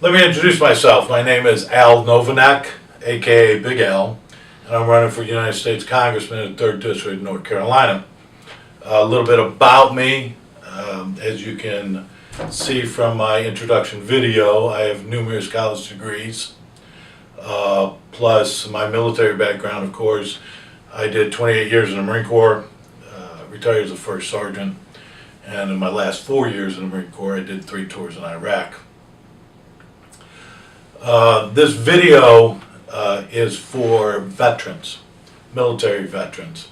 Let me introduce myself. My name is Al Novanek, aka Big Al, and I'm running for United States Congressman in the 3rd District, North Carolina. A little bit about me. As you can see from my introduction video, I have numerous college degrees, plus my military background, of course. I did 28 years in the Marine Corps, retired as a first sergeant, and in my last 4 years in the Marine Corps, I did 3 tours in Iraq. This video is for veterans, military veterans.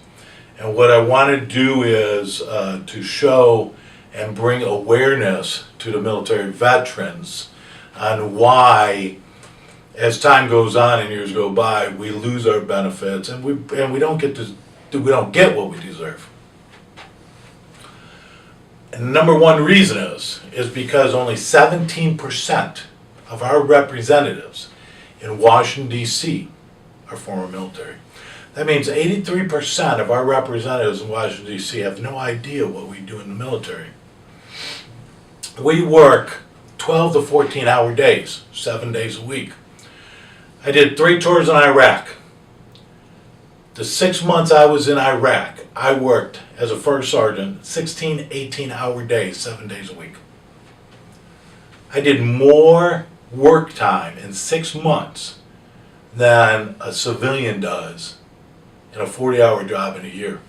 And what I want to do is to show and bring awareness to the military veterans on why, as time goes on and years go by, we lose our benefits and we don't get what we deserve. And the number one reason is because only 17% of our representatives in Washington, D.C. are former military. That means 83% of our representatives in Washington, D.C. have no idea what we do in the military. We work 12 to 14-hour days, 7 days a week. I did 3 tours in Iraq. The 6 months I was in Iraq, I worked as a first sergeant 16, 18-hour days, 7 days a week. I did more work time in 6 months than a civilian does in a 40-hour job in a year.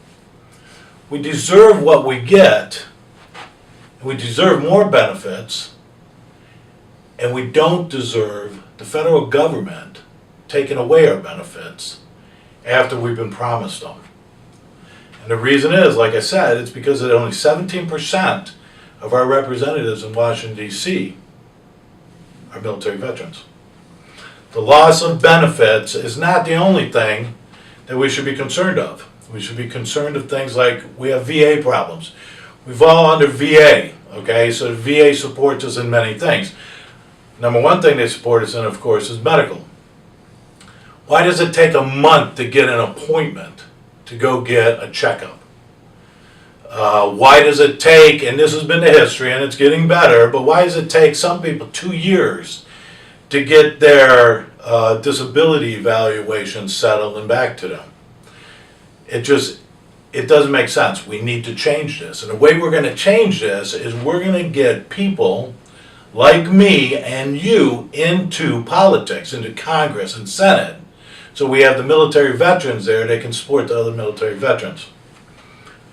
We deserve what we get, and we deserve more benefits, and we don't deserve the federal government taking away our benefits after we've been promised them. And the reason is, like I said, it's because that only 17% of our representatives in Washington, D.C. are military veterans. The loss of benefits is not the only thing that we should be concerned of. We should be concerned of things like we have VA problems. We fall under VA, okay? So the VA supports us in many things. Number one thing they support us in, of course, is medical. Why does it take a month to get an appointment to go get a checkup? Why does it take, and this has been the history and it's getting better, but why does it take some people 2 years to get their disability evaluation settled and back to them? It doesn't make sense. We need to change this. And the way we're going to change this is we're going to get people like me and you into politics, into Congress and Senate. So we have the military veterans there, they can support the other military veterans.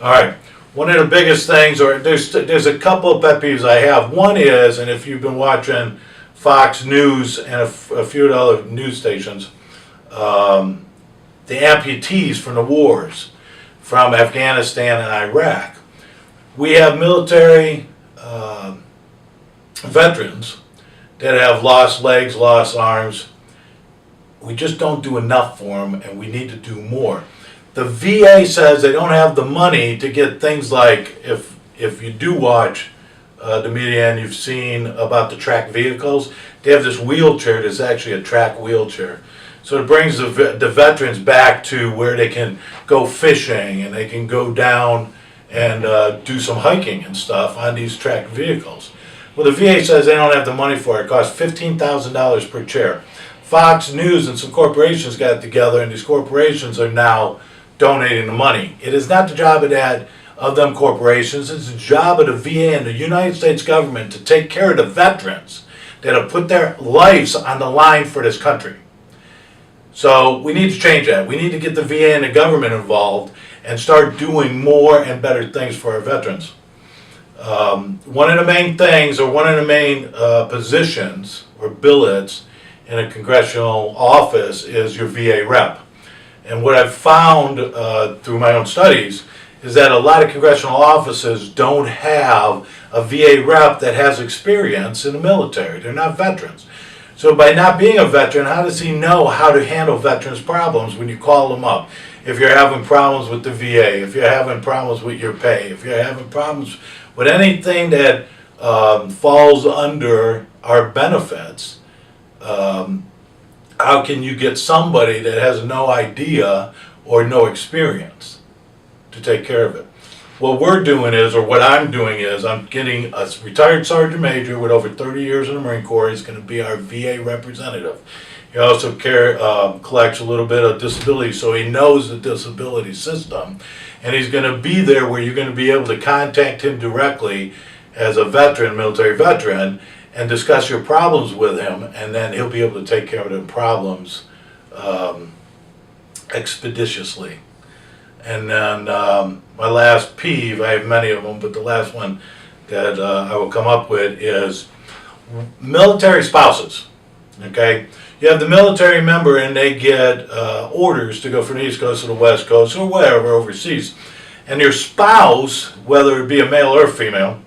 All right. One of the biggest things, or there's a couple of pet peeves I have. One is, and if you've been watching Fox News and a few other news stations, the amputees from the wars, from Afghanistan and Iraq. We have military veterans that have lost legs, lost arms. We just don't do enough for them, and we need to do more. The VA says they don't have the money to get things like, if you do watch the media and you've seen about the track vehicles, they have this wheelchair that's actually a track wheelchair. So it brings the veterans back to where they can go fishing and they can go down and do some hiking and stuff on these track vehicles. Well, the VA says they don't have the money for it. It costs $15,000 per chair. Fox News and some corporations got together, and these corporations are now donating the money. It is not the job of them corporations. It's the job of the VA and the United States government to take care of the veterans that have put their lives on the line for this country. So we need to change that. We need to get the VA and the government involved and start doing more and better things for our veterans. One of the main things, or one of the main positions or billets in a congressional office is your VA rep. And what I've found through my own studies is that a lot of congressional offices don't have a VA rep that has experience in the military. They're not veterans. So by not being a veteran, how does he know how to handle veterans' problems when you call them up? If you're having problems with the VA, if you're having problems with your pay, if you're having problems with anything that falls under our benefits, how can you get somebody that has no idea or no experience to take care of it? what we're doing is, or what I'm doing is, I'm getting a retired sergeant major with over 30 years in the Marine Corps. He's going to be our VA representative. He also collects a little bit of disability, so he knows the disability system. And he's going to be there where you're going to be able to contact him directly as a veteran, military veteran, and discuss your problems with him, and then he'll be able to take care of the problems expeditiously. And then my last peeve, I have many of them, but the last one that I will come up with is military spouses. Okay, you have the military member and they get orders to go from the East Coast to the West Coast or wherever overseas, and your spouse, whether it be a male or female,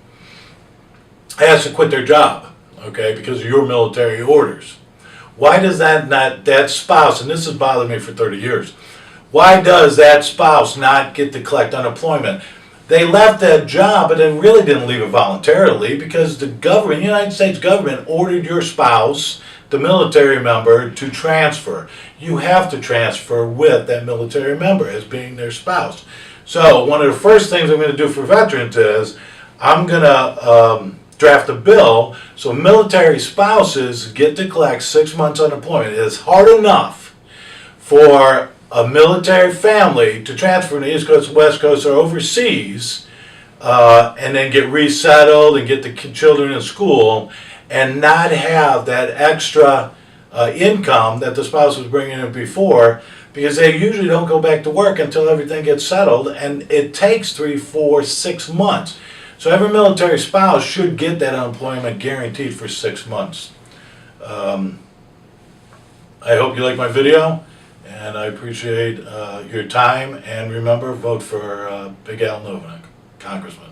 has to quit their job, okay, because of your military orders. Why does that spouse, and this has bothered me for 30 years, why does that spouse not get to collect unemployment? They left that job, but they really didn't leave it voluntarily because the government, the United States government, ordered your spouse, the military member, to transfer. You have to transfer with that military member as being their spouse. So one of the first things I'm going to do for veterans is I'm going to draft a bill so military spouses get to collect 6 months unemployment. It is hard enough for a military family to transfer from the East Coast, West Coast, or overseas, and then get resettled and get the children in school, and not have that extra income that the spouse was bringing in before, because they usually don't go back to work until everything gets settled, and it takes 3, 4, 6 months. So every military spouse should get that unemployment guaranteed for 6 months. I hope you like my video, and I appreciate your time. And remember, vote for Big Al Novak, Congressman.